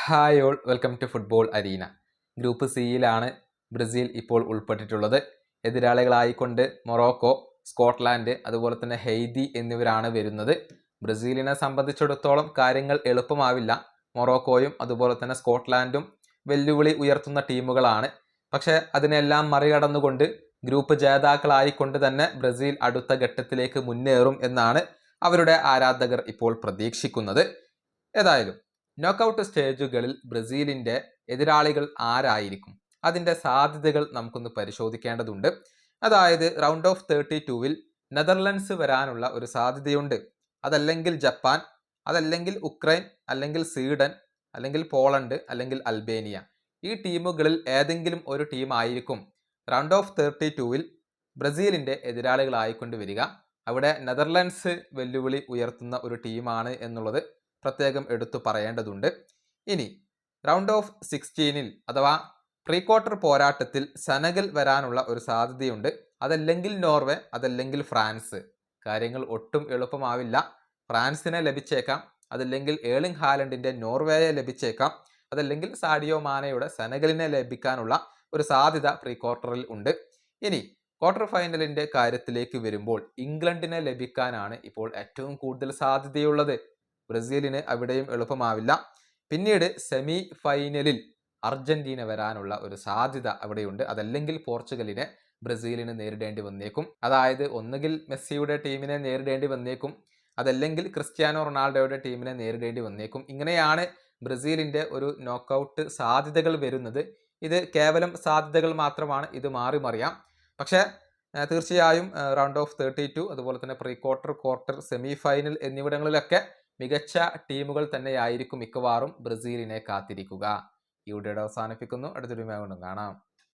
Hi all, welcome to football arena. Group സിയിലാണ് Brazil ഇപ്പോൾ ഉൾപ്പെട്ടിട്ടുള്ളത്. എതിരാളികളായിക്കൊണ്ട് മൊറോക്കോ, സ്കോട്ട്ലാൻഡ്, അതുപോലെ തന്നെ ഹെയ്തി എന്നിവരാണ് വരുന്നത്. ബ്രസീലിനെ സംബന്ധിച്ചിടത്തോളം കാര്യങ്ങൾ എളുപ്പമാവില്ല. മൊറോക്കോയും അതുപോലെ തന്നെ സ്കോട്ട്ലാൻഡും വെല്ലുവിളി ഉയർത്തുന്ന ടീമുകളാണ്. പക്ഷെ അതിനെല്ലാം മറികടന്നുകൊണ്ട് ഗ്രൂപ്പ് ജേതാക്കളായിക്കൊണ്ട് തന്നെ ബ്രസീൽ അടുത്ത ഘട്ടത്തിലേക്ക് മുന്നേറും എന്നാണ് അവരുടെ ആരാധകർ ഇപ്പോൾ പ്രതീക്ഷിക്കുന്നത്. ഏതായാലും നോക്കൌട്ട് സ്റ്റേജുകളിൽ ബ്രസീലിന്റെ എതിരാളികൾ ആരായിരിക്കും, അതിന്റെ സാധ്യതകൾ നമുക്കൊന്ന് പരിശോധിക്കേണ്ടതുണ്ട്. അതായത് റൗണ്ട് ഓഫ് 32-വിൽ നെതർലൻഡ്സ് വരാനുള്ള ഒരു സാധ്യതയുണ്ട്. അതല്ലെങ്കിൽ ജപ്പാൻ, അതല്ലെങ്കിൽ ഉക്രൈൻ, അല്ലെങ്കിൽ സ്വീഡൻ, അല്ലെങ്കിൽ പോളണ്ട്, അല്ലെങ്കിൽ അൽബേനിയ. ഈ ടീമുകളിൽ ഏതെങ്കിലും ഒരു ടീം ആയിരിക്കും റൗണ്ട് ഓഫ് 32-വിൽ ബ്രസീലിന്റെ എതിരാളികളായിക്കൊണ്ട് വരിക. അവിടെ നെതർലൻഡ്സ് വെല്ലുവിളി ഉയർത്തുന്ന ഒരു ടീമാണ് എന്നുള്ളത് പ്രത്യേകം എടുത്തു പറയേണ്ടതുണ്ട്. ഇനി റൗണ്ട് ഓഫ് 16-ൽ അഥവാ പ്രീ ക്വാർട്ടർ പോരാട്ടത്തിൽ സെനഗൽ വരാനുള്ള ഒരു സാധ്യതയുണ്ട്. അതല്ലെങ്കിൽ നോർവേ, അതല്ലെങ്കിൽ ഫ്രാൻസ്. കാര്യങ്ങൾ ഒട്ടും എളുപ്പമാവില്ല. ഫ്രാൻസിനെ ലഭിച്ചേക്കാം, അതല്ലെങ്കിൽ ഏർലിംഗ് ഹാലൻഡിന്റെ നോർവേയെ ലഭിച്ചേക്കാം, അതല്ലെങ്കിൽ സാഡിയോ മാനയുടെ സെനഗലിനെ ലഭിക്കാനുള്ള ഒരു സാധ്യത പ്രീ ക്വാർട്ടറിൽ ഉണ്ട്. ഇനി ക്വാർട്ടർ ഫൈനലിന്റെ കാര്യത്തിലേക്ക് വരുമ്പോൾ ഇംഗ്ലണ്ടിനെ ലഭിക്കാനാണ് ഇപ്പോൾ ഏറ്റവും കൂടുതൽ സാധ്യതയുള്ളത്. ബ്രസീലിന് അവിടെയും എളുപ്പമാവില്ല. പിന്നീട് സെമി ഫൈനലിൽ അർജന്റീന വരാനുള്ള ഒരു സാധ്യത അവിടെയുണ്ട്. അതല്ലെങ്കിൽ പോർച്ചുഗലിനെ ബ്രസീലിന് നേരിടേണ്ടി വന്നേക്കും. അതായത് ഒന്നുകിൽ മെസ്സിയുടെ ടീമിനെ നേരിടേണ്ടി വന്നേക്കും, അതല്ലെങ്കിൽ ക്രിസ്ത്യാനോ റൊണാൾഡോയുടെ ടീമിനെ നേരിടേണ്ടി വന്നേക്കും. ഇങ്ങനെയാണ് ബ്രസീലിന്റെ ഒരു നോക്കൌട്ട് സാധ്യതകൾ വരുന്നത്. ഇത് കേവലം സാധ്യതകൾ മാത്രമാണ്, ഇത് മാറി മറിയാം. പക്ഷേ തീർച്ചയായും റൗണ്ട് ഓഫ് 32, അതുപോലെ തന്നെ pre quarter, quarter, semi final എന്നിവിടങ്ങളിലൊക്കെ മികച്ച ടീമുകൾ തന്നെയായിരിക്കും മിക്കവാറും ബ്രസീലിനെ കാത്തിരിക്കുക. ഈ വീഡിയോ അവസാനിപ്പിക്കുന്നു. അടുത്തൊരു വീഡിയോയിൽ കാണാം.